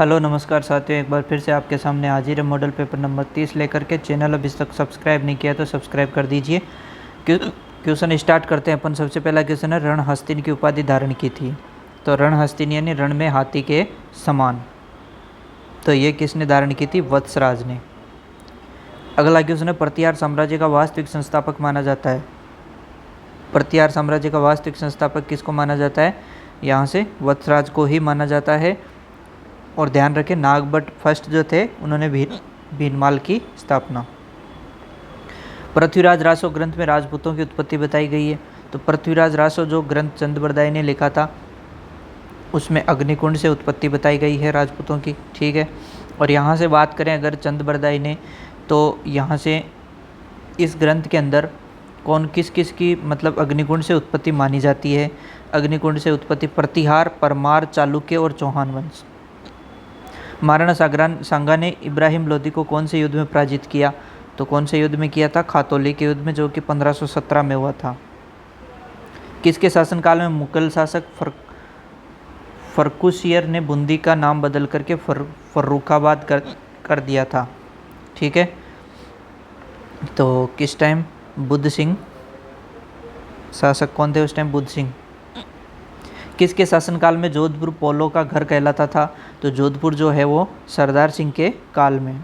Hello नमस्कार साथियों, एक बार फिर से आपके सामने हाजिर है मॉडल पेपर नंबर 30 लेकर के। चैनल अभी तक सब्सक्राइब नहीं किया तो सब्सक्राइब कर दीजिए। क्वेश्चन स्टार्ट करते हैं अपन। सबसे पहला क्वेश्चन है, रण हस्तिन की उपाधि धारण की थी। तो रण हस्तिन यानी रण में हाथी के समान, तो ये किसने धारण की थी? वत्सराज ने। अगला क्वेश्चन है, प्रतिहार साम्राज्य का वास्तविक संस्थापक माना जाता है। प्रतिहार साम्राज्य का वास्तविक संस्थापक किसको माना जाता है? यहाँ से वत्सराज को ही माना जाता है। और ध्यान रखें, नागभट्ट फर्स्ट जो थे उन्होंने भीनमाल की स्थापना। पृथ्वीराज रासो ग्रंथ में राजपूतों की उत्पत्ति बताई गई है। तो पृथ्वीराज रासो जो ग्रंथ चंद बरदाई ने लिखा था उसमें अग्निकुंड से उत्पत्ति बताई गई है राजपूतों की। ठीक है। और यहाँ से बात करें अगर चंद बरदाई ने, तो यहाँ से इस ग्रंथ के अंदर कौन किस किस की मतलब अग्निकुंड से उत्पत्ति मानी जाती है? अग्निकुंड से उत्पत्ति प्रतिहार, परमार, चालुक्य और चौहान वंश। महाराणा सांगा ने इब्राहिम लोदी को कौन से युद्ध में पराजित किया? तो कौन से युद्ध में किया था? खातौली के युद्ध में, जो कि 1517 में हुआ था। किसके शासनकाल में मुगल शासक फर्रुखसियर ने बूंदी का नाम बदल करके फर्रुखाबाद कर दिया था? ठीक है। तो किस टाइम? बुद्ध सिंह शासक कौन थे उस टाइम? बुद्ध सिंह। किसके शासनकाल में जोधपुर पोलो का घर कहलाता था? तो जोधपुर जो है वो सरदार सिंह के काल में।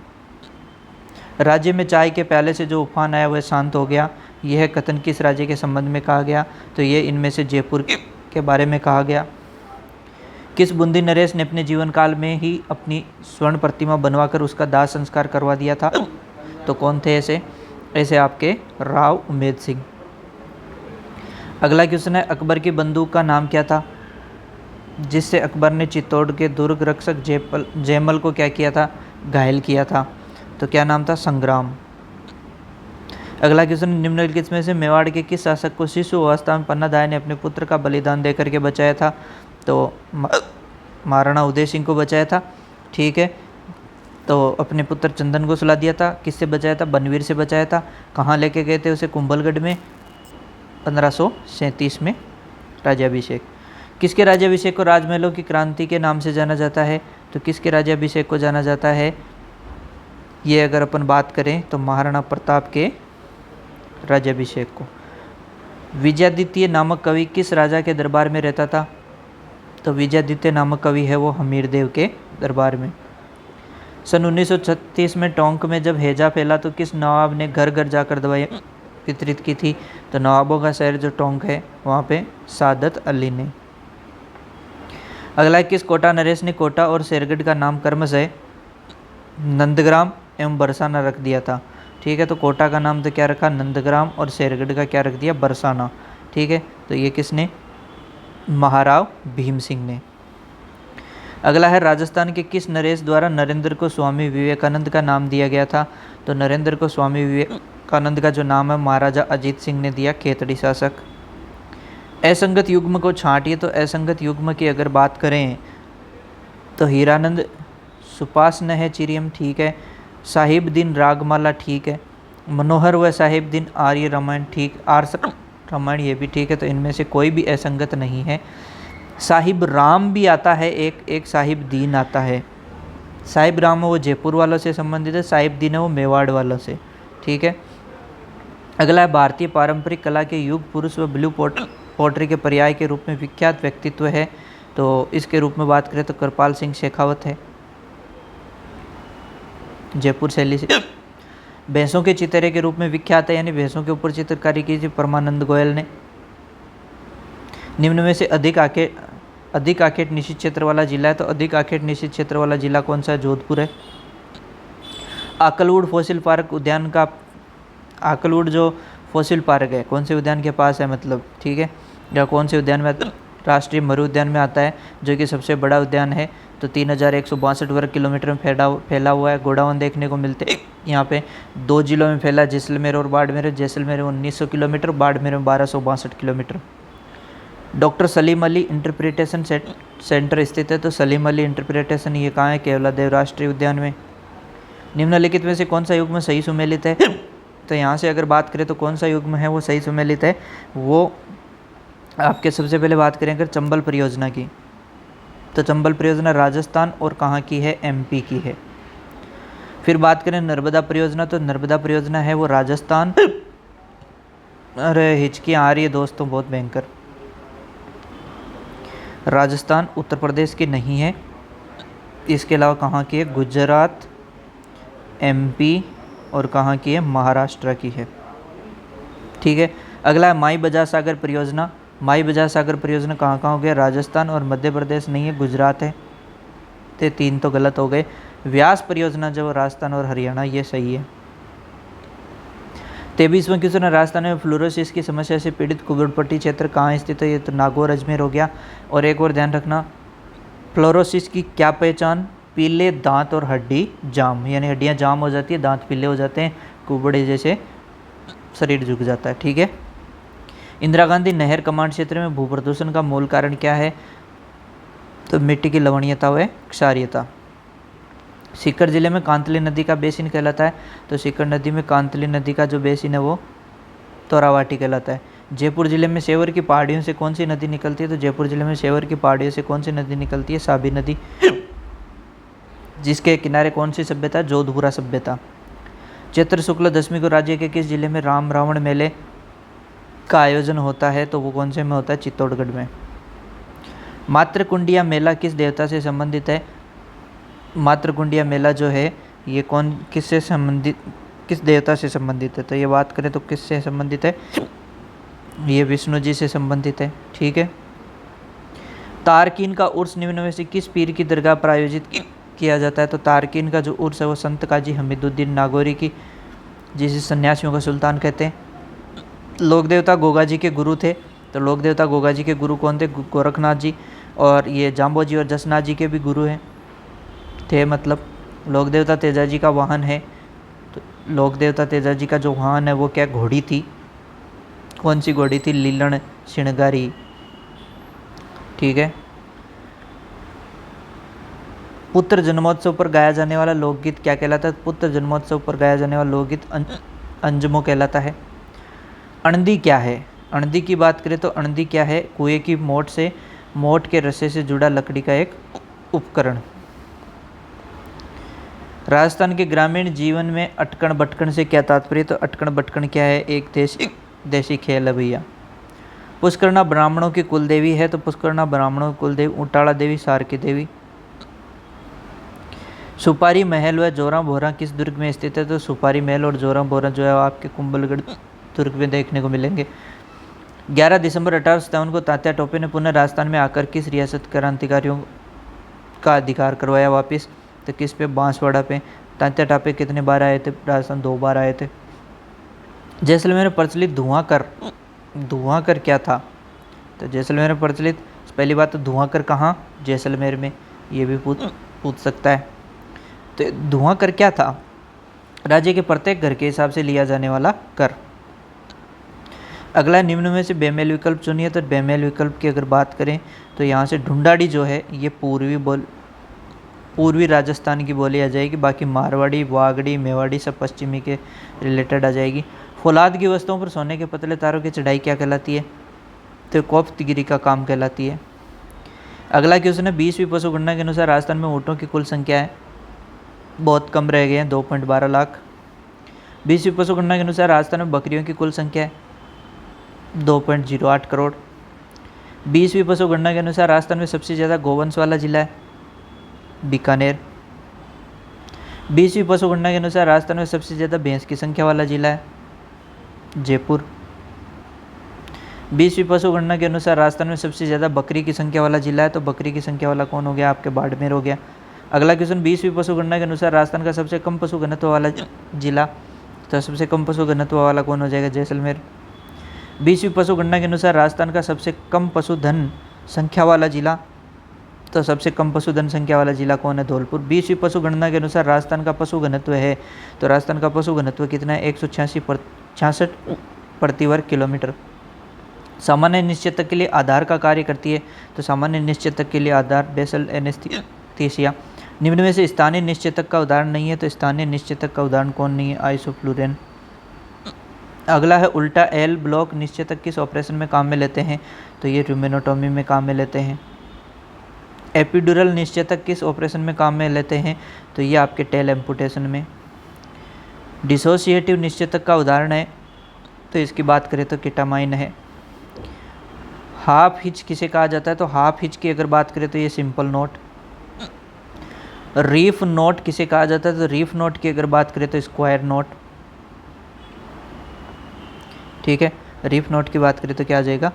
राज्य में चाय के प्याले से जो उफान आया वह शांत हो गया, यह कथन किस राज्य के संबंध में कहा गया? तो ये इनमें से जयपुर के बारे में कहा गया। किस बूंदी नरेश ने अपने जीवन काल में ही अपनी स्वर्ण प्रतिमा बनवाकर उसका दाह संस्कार करवा दिया था? तो कौन थे ऐसे आपके राव उमेद सिंह। अगला क्वेश्चन है, अकबर की बंदूक का नाम क्या था जिससे अकबर ने चित्तौड़ के दुर्ग रक्षक जयमल को क्या किया था? घायल किया था। तो क्या नाम था? संग्राम। अगला क्वेश्चन, निम्नलिखित में से मेवाड़ के किस शासक को शिशु अवस्था में पन्ना दाय ने अपने पुत्र का बलिदान देकर के बचाया था? तो महाराणा उदय सिंह को बचाया था। ठीक है। तो अपने पुत्र चंदन को सुला दिया था। किससे बचाया था? बनवीर से बचाया था। कहाँ लेके गए थे उसे? कुंभलगढ़ में 1537 में राज्याभिषेक। किसके राज्याभिषेक को राजमहलों की क्रांति के नाम से जाना जाता है? तो किसके राज्याभिषेक को जाना जाता है? ये अगर अपन बात करें तो महाराणा प्रताप के राज्याभिषेक को। विजयादित्य नामक कवि किस राजा के दरबार में रहता था? तो विजयादित्य नामक कवि है वो हमीरदेव के दरबार में। सन 1936 में टोंक में जब हैजा फैला तो किस नवाब ने घर घर जाकर दवाएं वितरित की थी? तो नवाबों का शहर जो टोंक है वहाँ पे सादत अली ने। अगला, किस कोटा नरेश ने कोटा और शेरगढ़ का नाम क्रमशः नंदग्राम एवं बरसाना रख दिया था? ठीक है। तो कोटा का नाम तो क्या रखा? नंदग्राम, और शेरगढ़ का क्या रख दिया? बरसाना। ठीक है। तो ये किसने? महाराव भीम सिंह ने। अगला है, राजस्थान के किस नरेश द्वारा नरेंद्र को स्वामी विवेकानंद का नाम दिया गया था? तो नरेंद्र को स्वामी विवेकानंद का जो नाम है महाराजा अजीत सिंह ने दिया, खेतड़ी शासक। असंगत युग्म को छांटिए। तो असंगत युग्म की अगर बात करें तो हीरानंद सुपासन है चिरियम। ठीक है। साहिब दिन रागमाला। ठीक है। मनोहर व साहिब दिन आर्य रामायण। ठीक, आर्य रामायण ये भी ठीक है। तो इनमें से कोई भी असंगत नहीं है। साहिब राम भी आता है, एक साहिब दीन आता है। साहिब राम वो जयपुर वालों से संबंधित है, साहिब दीन है वो मेवाड़ वालों से। ठीक है। अगला है, भारतीय पारंपरिक कला के युग पुरुष व ब्लू पोट्री के पर्याय के रूप में विख्यात व्यक्तित्व है। तो इसके रूप में बात करें तो कृपाल सिंह शेखावत है, जयपुर शैली से। भैंसों के चितरे के रूप में विख्यात है, यानी भैंसों के ऊपर चित्रकारी की थी परमानंद गोयल ने। निम्न में से अधिक आकेट निश्चित क्षेत्र वाला जिला है। तो अधिक आकेट निश्चित क्षेत्र वाला जिला कौन सा है? जोधपुर है। आकलवुड फॉसिल पार्क उद्यान का, आकलवुड जो फॉसिल पार्क है कौन से उद्यान के पास है मतलब? ठीक है। या कौन से उद्यान में? राष्ट्रीय मरु उद्यान में आता है, जो कि सबसे बड़ा उद्यान है। तो 3162 वर्ग किलोमीटर में फैला हुआ है। गोडावन देखने को मिलते हैं यहाँ पे। 2 जिलों में फैला, जैसलमेर और बाड़मेर। जैसलमेर 1900 किलोमीटर, बाड़मेर में 1262 kilometre. Doctor Salim Ali interpretation centre स्थित है। तो सलीम अली इंटरप्रिटेशन ये कहाँ है? केवलादेव राष्ट्रीय उद्यान में। निम्नलिखित में से कौन सा युग्म सही सुमेलित है? तो यहाँ से अगर बात करें तो कौन सा युग्म है वो सही सुमेलित है? वो आपके सबसे पहले बात करें अगर चंबल परियोजना की, तो चंबल परियोजना राजस्थान और कहाँ की है, एमपी की है। फिर बात करें नर्मदा परियोजना, तो नर्मदा परियोजना है वो राजस्थान, अरे हिचकी आ रही है दोस्तों बहुत भयंकर, राजस्थान उत्तर प्रदेश की नहीं है। इसके अलावा कहाँ की है, गुजरात, एमपी और कहाँ की है, महाराष्ट्र की है। ठीक है। अगला है माई बजाज सागर परियोजना। माई बजाज सागर परियोजना कहाँ कहाँ हो गया, राजस्थान और मध्य प्रदेश नहीं है, गुजरात है। तो 3 तो गलत हो गए। व्यास परियोजना जो राजस्थान और हरियाणा, ये सही है। 23वां क्वेश्चन है, राजस्थान में फ्लोरोसिस की समस्या से पीड़ित कुबड़पट्टी क्षेत्र कहाँ स्थित है, ये तो नागौर अजमेर हो गया। और एक और ध्यान रखना, फ्लोरोसिस की क्या पहचान, पीले दांत और हड्डी जाम, यानी हड्डियाँ जाम हो जाती है, दांत पीले हो जाते हैं, कुबड़े जैसे शरीर झुक जाता है। ठीक है। इंदिरा गांधी नहर कमांड क्षेत्र में भू प्रदूषण का मूल कारण क्या है, तो मिट्टी की लवणीयता व क्षारीयता। सीकर जिले में कांतली नदी का बेसिन कहलाता है, तो सीकर नदी में कांतली नदी का जो बेसिन है वो तोरावाटी कहलाता है। जयपुर जिले में सेवर की पहाड़ियों से कौन सी नदी निकलती है, तो जयपुर जिले में सेवर की पहाड़ियों से कौन सी नदी निकलती है, साबी नदी। जिसके किनारे कौन सी सभ्यता, जोधपुरा सभ्यता। चैत्र शुक्ल दशमी को राज्य के किस जिले में राम रावण मेले का आयोजन होता है, तो वो कौन से में होता है, चित्तौड़गढ़ में। मातृकुंडिया मेला किस देवता से संबंधित है, मातृकुंडिया मेला जो है ये किससे संबंधित, किस देवता से संबंधित है, तो ये बात करें तो किससे संबंधित है, ये विष्णु जी से संबंधित है। ठीक है। तारकीन का उर्स निम्न में से किस पीर की दरगाह पर आयोजित किया जाता है, तो तारकीन का जो उर्स है वो संत काजी हमीदुद्दीन नागौरी की, जिसे सन्यासियों का सुल्तान कहते हैं। लोक देवता गोगा जी के गुरु थे, तो लोक देवता गोगा जी के गुरु कौन थे, गोरखनाथ जी, और ये जाम्बो जी और जसनाथ जी के भी गुरु हैं थे। मतलब लोक देवता तेजा जी का वाहन है, तो लोक देवता तेजा जी का जो वाहन है वो क्या, घोड़ी थी। कौन सी घोड़ी थी, लीलन श्रृंगारी। ठीक है। पुत्र जन्मोत्सव पर गाया जाने वाला लोकगीत क्या कहलाता है, पुत्र जन्मोत्सव पर गाया जाने वाला लोकगीत अंजमो कहलाता है। अणदी क्या है, अणदी की बात करें तो अणदी क्या है, कुएं की मोट के रस्से से जुड़ा लकड़ी का एक उपकरण। राजस्थान के ग्रामीण जीवन में अटकण बटकण से क्या तात्पर्य, तो अटकण बटकण क्या है, एक देसी खेल है भैया। पुष्करणा ब्राह्मणों की कुल देवी है, तो पुष्करणा ब्राह्मणों की कुल देवी उटाला देवी, सार की देवी। सुपारी महल व जोरा बोरा किस दुर्ग में स्थित है, तो सुपारी महल और जोरा बोरा जो है आपके कुंभलगढ़ दुर्ग में देखने को मिलेंगे। 11 दिसंबर 1857 को तात्या टोपे ने पुनः राजस्थान में आकर किस रियासत क्रांतिकारियों का अधिकार करवाया वापस, तो किस पे, बांसवाड़ा पे। तात्या टोपे कितने बार आए थे राजस्थान, 2 बार आए थे। जैसलमेर में प्रचलित धुआं कर क्या था, तो जैसलमेर में प्रचलित, पहली बात तो धुआं कर कहाँ, जैसलमेर में, ये भी पूछ सकता है। तो धुआं कर क्या था, राज्य के प्रत्येक घर के हिसाब से लिया जाने वाला कर। अगला निम्न में से बेमेल विकल्प चुनिए, तो बेमेल विकल्प की अगर बात करें तो यहाँ से ढूंढाड़ी जो है ये पूर्वी राजस्थान की बोली आ जाएगी, बाकी मारवाड़ी, वागड़ी, मेवाड़ी सब पश्चिमी के रिलेटेड आ जाएगी। फौलाद की वस्तुओं पर सोने के पतले तारों की चढ़ाई क्या कहलाती है, तो कोफ्तगिरी का काम कहलाती है। अगला क्वेश्चन है 20वीं पशु गणना के अनुसार राजस्थान में ऊँटों की कुल संख्या है, बहुत कम रह गए हैं, 2.12 लाख। 20वीं पशु गणना के अनुसार राजस्थान में बकरियों की कुल संख्या है 2.08 करोड़। 20वीं पशु गणना के अनुसार राजस्थान में सबसे ज़्यादा गोवंश वाला जिला है बीकानेर। 20वीं पशु गणना के अनुसार राजस्थान में सबसे ज़्यादा भैंस की संख्या वाला जिला है जयपुर। 20वीं पशु गणना के अनुसार राजस्थान में सबसे ज़्यादा बकरी की संख्या वाला जिला है, तो बकरी की संख्या वाला कौन हो गया, आपके बाड़मेर हो गया। अगला क्वेश्चन 20वीं पशु गणना के अनुसार राजस्थान का सबसे कम पशु घनत्व वाला जिला, तो सबसे कम पशु घनत्व वाला कौन हो जाएगा, जैसलमेर। 20वीं पशु गणना के अनुसार राजस्थान का सबसे कम पशुधन संख्या वाला जिला, तो सबसे कम पशुधन संख्या वाला जिला कौन है, धौलपुर। 20वीं पशु गणना के अनुसार राजस्थान का पशु घनत्व है, तो राजस्थान का पशु घनत्व कितना है, 166 प्रति वर्ग किलोमीटर। सामान्य निश्चेतक के लिए आधार का कार्य करती है, तो सामान्य निश्चेतक के लिए आधार बेसल एनेस्थीसिया। निम्न में से स्थानीय निश्चेतक का उदाहरण नहीं है, तो स्थानीय निश्चेतक का उदाहरण कौन नहीं है, आइसोफ्लूरेन। अगला है उल्टा एल ब्लॉक निश्चेतक किस ऑपरेशन में काम में लेते हैं, तो ये रूमेनोटॉमी में काम में लेते हैं। एपिड्यूरल निश्चेतक किस ऑपरेशन में काम में लेते हैं? तो ये आपके टेल एम्पुटेशन में। डिसोसिएटिव निश्चेतक का उदाहरण है तो इसकी बात करें तो केटामाइन है। हाफ हिच किसे कहा जाता है? तो हाफ हिच की अगर बात करें तो ये सिंपल नोट। रीफ नोट किसे कहा जाता है? तो रीफ नोट की अगर बात करें तो स्क्वायर नोट। ठीक है, रीफ नोट की बात करें तो क्या आ जाएगा?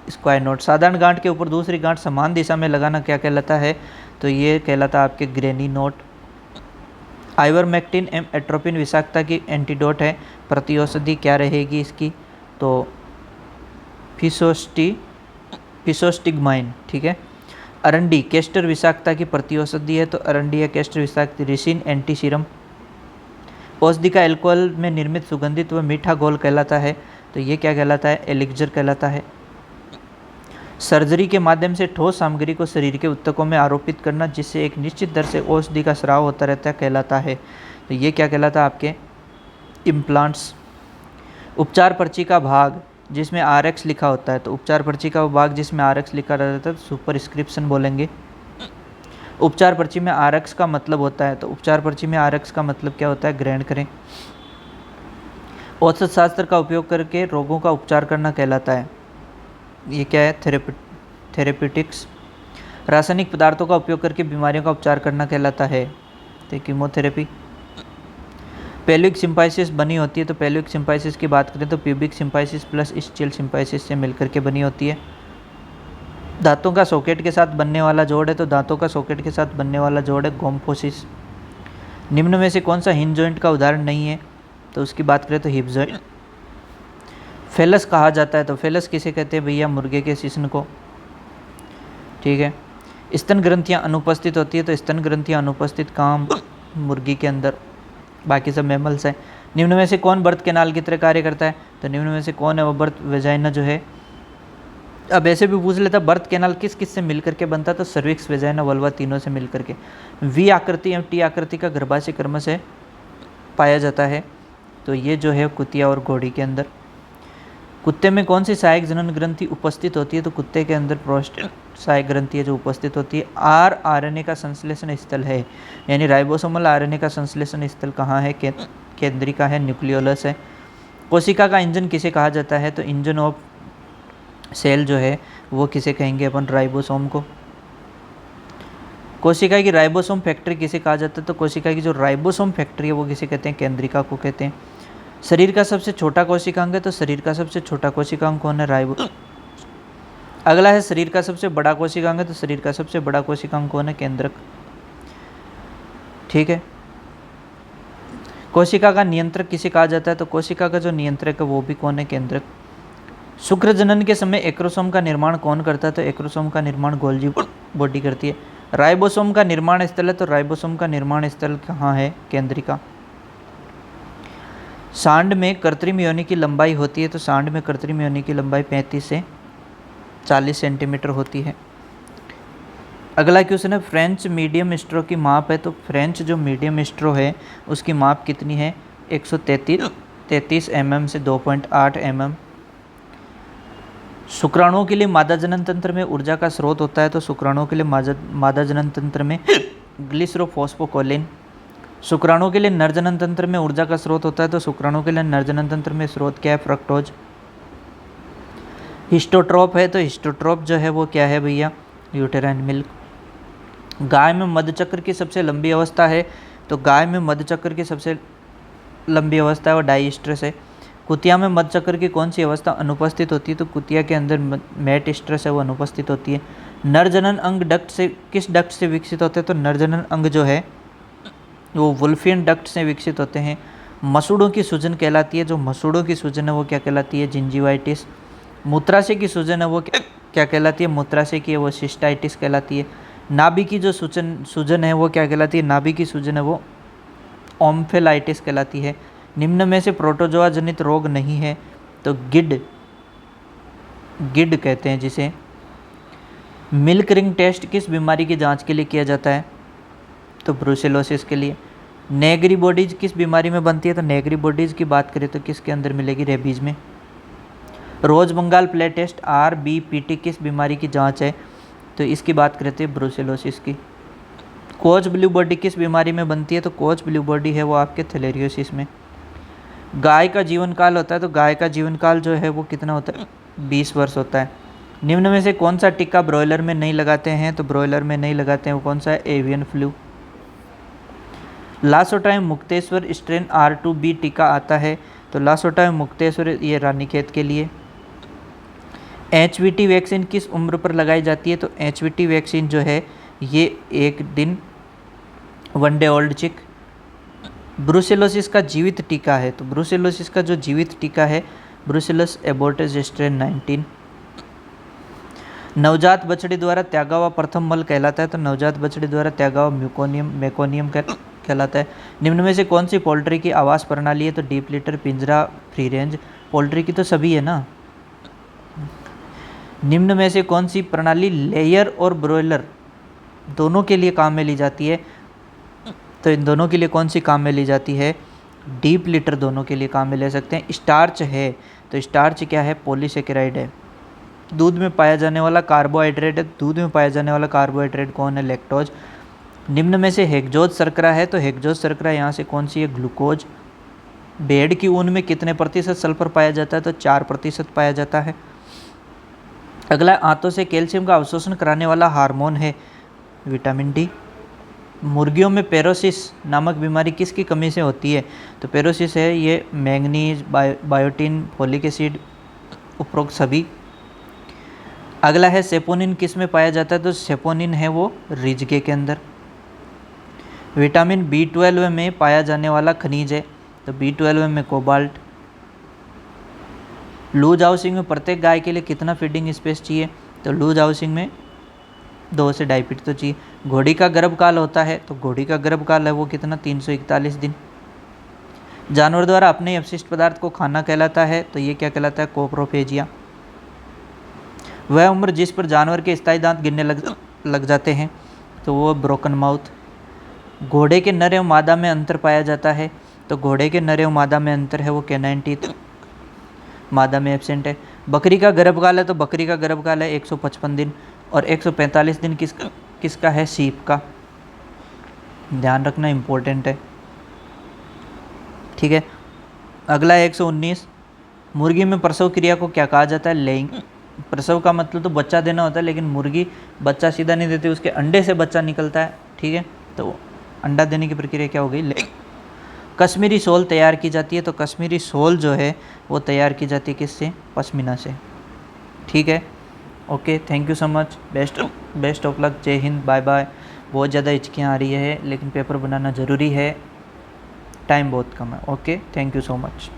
Square note. साधारण गांठ के ऊपर दूसरी गांठ समान दिशा में लगाना क्या कहलाता है? तो ये कहलाता है आपके ग्रेनी नोट। आइवरमेक्टिन एम एट्रोपिन विषाक्तता की एंटीडोट है। प्रतिऔषधि क्या रहेगी इसकी? तो फिसोस्टिग्माइन। ठीक है। अरंडी केस्टर विषाक्तता की प्रतिऔषधि है तो अरंडी या केस्टर विषाक्त। Ricin antiserum. औषधि का अल्कोहल में निर्मित सुगंधित व मीठा घोल कहलाता है तो ये क्या कहलाता है? एलिक्जर कहलाता है। सर्जरी के माध्यम से ठोस सामग्री को शरीर के ऊतकों में आरोपित करना जिससे एक निश्चित दर से औषधि का स्राव होता रहता है कहलाता है तो ये क्या कहलाता है? आपके इम्प्लांट्स। उपचार पर्ची का भाग जिसमें RX लिखा होता है तो उपचार पर्ची का वो भाग जिसमें RX लिखा रहता है तो सुपरस्क्रिप्शन बोलेंगे। उपचार पर्ची में RX का मतलब होता है तो उपचार पर्ची में RX का मतलब क्या होता है? ग्रहण करें। औषध शास्त्र का उपयोग करके रोगों का उपचार करना कहलाता है। ये क्या है? थेरेप्यूटिक्स। रासायनिक पदार्थों का उपयोग करके बीमारियों का उपचार करना कहलाता है तो कीमोथेरेपी। पेल्विक सिम्पाइसिस बनी होती है तो पेल्विक सिम्पाइसिस की बात करें तो प्यूबिक सिम्पाइसिस प्लस स्टियल सिम्पाइसिस से मिलकर के बनी होती है। दांतों का सॉकेट के साथ बनने वाला जोड़ है तो दांतों का सॉकेट के साथ बनने वाला जोड़ है गोम्फोसिस। निम्न में से कौन सा हिंज जॉइंट का उदाहरण नहीं है? तो उसकी बात करें तो हिप जॉइंट। फेलस कहा जाता है तो फेलस किसे कहते हैं भैया? मुर्गे के शिश्न को। ठीक है। स्तन ग्रंथियां अनुपस्थित होती है तो स्तन ग्रंथियां अनुपस्थित कहाँ? मुर्गी के अंदर। बाकी सब मैमल्स हैं। निम्न में से कौन बर्थ कैनाल की तरह कार्य करता है? तो निम्न में से कौन है वो बर्थ वेजाइना जो है? अब ऐसे भी पूछ लेता बर्थ कैनाल किस किस से मिलकर के बनता है? तो सर्विक्स, वेजाइना, वल्वा तीनों से मिलकर के। वी आकृति एवं टी आकृति का गर्भाशय क्रम से पाया जाता है तो ये जो है कुतिया और घोड़ी के अंदर। कुत्ते में कौन सी सहायक जनन ग्रंथि उपस्थित होती है? तो कुत्ते के अंदर प्रोस्टेट सहायक ग्रंथि है जो उपस्थित होती है। RNA का संश्लेषण स्थल है यानी राइबोसोमल RNA का संश्लेषण स्थल कहाँ है? केंद्रिका है, न्यूक्लियोलस है। कोशिका का इंजन किसे कहा जाता है? तो इंजन ऑफ सेल जो है वो किसे कहेंगे अपन? राइबोसोम को। कोशिका की राइबोसोम फैक्ट्री किसे कहा जाता है? तो कोशिका की जो राइबोसोम फैक्ट्री है वो किसे कहते हैं? केंद्रिका को कहते हैं। शरीर का सबसे छोटा कोशिकांग है तो शरीर का सबसे छोटा कोशिकांग कौन है? राइबो। अगला है शरीर का सबसे बड़ा कोशिकांग है तो शरीर का सबसे बड़ा कोशिकांग कौन है? केंद्रक। ठीक है। कोशिका का नियंत्रक किसे कहा जाता है? तो कोशिका का जो नियंत्रक है वो भी कौन है? केंद्रक। शुक्र जनन के समय एक्रोसोम का निर्माण कौन करता है? तो एक्रोसोम का निर्माण गोल्जी बॉडी करती है। राइबोसोम का निर्माण स्थल है तो राइबोसोम का निर्माण स्थल कहाँ है? केंद्रिका। सांड में कृत्रिम योनि की लंबाई होती है तो सांड में कृत्रिम योनि की लंबाई 35 से 40 सेंटीमीटर होती है। अगला क्वेश्चन है फ्रेंच मीडियम स्ट्रो की माप है तो फ्रेंच जो मीडियम स्ट्रो है उसकी माप कितनी है? 133 mm से 2.8 mm। शुक्राणुओं के लिए मादा जनन तंत्र में ऊर्जा का स्रोत होता है तो शुक्राणुओं के लिए मादा जनन तंत्र में ग्लिसरोफॉस्फोकोलिन। शुक्राणुओं के लिए नर जनन तंत्र में ऊर्जा का स्रोत होता है तो शुक्राणुओं के लिए नर जनन तंत्र में स्रोत क्या है? फ्रक्टोज। हिस्टोट्रोप है तो हिस्टोट्रोप जो है वो क्या है भैया? Uterine milk. गाय में मध्यचक्र की सबसे लंबी अवस्था है तो गाय में मध्यचक्र की सबसे लंबी अवस्था है वो डाइस्ट्रस है। कुतिया में मध्यचक्र की कौन सी अवस्था अनुपस्थित होती है? तो कुतिया के अंदर मेटस्ट्रस है वो अनुपस्थित होती है। नर जनन अंग डक्ट से किस डक्ट से विकसित होते हैं? तो नर जनन अंग जो है वो वुल्फियन डक्ट से विकसित होते हैं। मसूड़ों की सूजन कहलाती है, जो मसूड़ों की सूजन है वो क्या कहलाती है? जिंजिवाइटिस। मूत्राशय की सूजन है वो क्या कहलाती है? मूत्राशय की है वो सिस्टाइटिस कहलाती है। नाभि की जो सूजन है वो क्या कहलाती है? नाभि की सूजन है वो ओम्फेलाइटिस कहलाती है। निम्न में से प्रोटोजोआ जनित रोग नहीं है तो गिड कहते हैं जिसे। मिल्क रिंग टेस्ट किस बीमारी की जांच के लिए किया जाता है? तो ब्रूसेलोसिस के लिए। नेगरी बॉडीज किस बीमारी में बनती है? तो नेगरी बॉडीज की बात करें तो किसके अंदर मिलेगी? रेबीज में। रोज बंगाल प्ले टेस्ट RBPT किस बीमारी की जांच है? तो इसकी बात करते हैं ब्रुसेलोसिस की। कोच ब्लू बॉडी किस बीमारी में बनती है? तो कोच ब्लू बॉडी है वो आपके थैलेरियोसिस में। गाय का जीवन काल होता है, तो गाय का जीवन काल जो है वो कितना होता है? 20 वर्ष होता है। निम्न में से कौन सा टीका ब्रॉयलर में नहीं लगाते हैं? तो ब्रॉयलर में नहीं लगाते हैं वो कौन सा है? Avian flu. लासोटाइम मुक्तेश्वर स्ट्रेन R2B टीका आता है, तो लासोटाइम मुक्तेश्वर ये रानीखेत के लिए। HVT वैक्सीन किस उम्र पर लगाई जाती है? तो HVT वैक्सीन जो है ये 1 दिन 1 डे ओल्ड चिक। ब्रुसेलोसिस का जीवित टीका है, तो ब्रुसेलोसिस का जो जीवित टीका है ब्रुसेलोस एबोर्टिस स्ट्रेन 19। नवजात बछड़ी द्वारा त्यागा हुआ प्रथम मल कहलाता है, तो नवजात बछड़ी द्वारा त्यागा हुआ मेकोनियम कहलाता है। निम्न में से कौन सी पोल्ट्री की आवास प्रणाली है? तो डीप लिटर, पिंजरा, फ्री रेंज। पोल्ट्री की तो सभी है ना। निम्न में से कौन सी प्रणाली लेयर और ब्रॉयलर दोनों के लिए काम में ली जाती है? तो इन दोनों के लिए कौन सी काम में ली जाती है? डीप लिटर दोनों के लिए काम में ले सकते हैं। स्टार्च है, तो स्टार्च क्या है? पॉलीसेकेराइड है। दूध में पाया जाने वाला कार्बोहाइड्रेट है, दूध में पाया जाने वाला कार्बोहाइड्रेट कौन है? लैक्टोज। निम्न में से हेक्सोज शर्करा है, तो हेक्सोज शर्करा यहाँ से कौन सी है? ग्लूकोज। भेड़ की ऊन में कितने प्रतिशत सल्फर पाया जाता है? तो 4% पाया जाता है। अगला, आंतों से कैल्शियम का अवशोषण कराने वाला हार्मोन है विटामिन डी। मुर्गियों में पेरोसिस नामक बीमारी किसकी कमी से होती है? तो पेरोसिस है ये मैंगनीज, बायोटिन, फोलिक एसिड, उपरोक्त सभी। अगला है सेपोनिन किस में पाया जाता है? तो सेपोनिन है वो रिजके के अंदर। विटामिन B12 में पाया जाने वाला खनिज है, तो B12 में कोबाल्ट। लूज हाउसिंग में प्रत्येक गाय के लिए कितना फीडिंग स्पेस चाहिए? तो लूज हाउसिंग में 2 से 2.5 फीट तो चाहिए। घोड़ी का गर्भकाल होता है, तो घोड़ी का गर्भकाल है वो कितना? 341 दिन। जानवर द्वारा अपने अपशिष्ट पदार्थ को खाना कहलाता है, तो ये क्या कहलाता है? कोप्रोफेजिया। वह उम्र जिस पर जानवर के स्थायी दांत गिरने लग जाते हैं, तो वो ब्रोकन माउथ। घोड़े के नर एवं मादा में अंतर पाया जाता है, तो घोड़े के नर एवं मादा में अंतर है वो कैनाइन टीथ, मादा में एब्सेंट है। बकरी का गर्भकाल है, तो बकरी का गर्भकाल है 155 दिन, और 145 दिन किसका है? सीप का। ध्यान रखना, इम्पोर्टेंट है, ठीक है। अगला है 119। मुर्गी में प्रसव क्रिया को क्या कहा जाता है? लेइंग। प्रसव का मतलब तो बच्चा देना होता है, लेकिन मुर्गी बच्चा सीधा नहीं देती, उसके अंडे से बच्चा निकलता है, ठीक है। तो अंडा देने की प्रक्रिया क्या हो गई? लेइंग। कश्मीरी शॉल तैयार की जाती है, तो कश्मीरी शॉल जो है वो तैयार की जाती है किससे? पश्मीना से, ठीक है। Okay, thank you so much, best of luck, जय हिंद, बाय बाय। बहुत ज़्यादा हिचकियाँ आ रही है, लेकिन पेपर बनाना ज़रूरी है, टाइम बहुत कम है। Okay, thank you so much.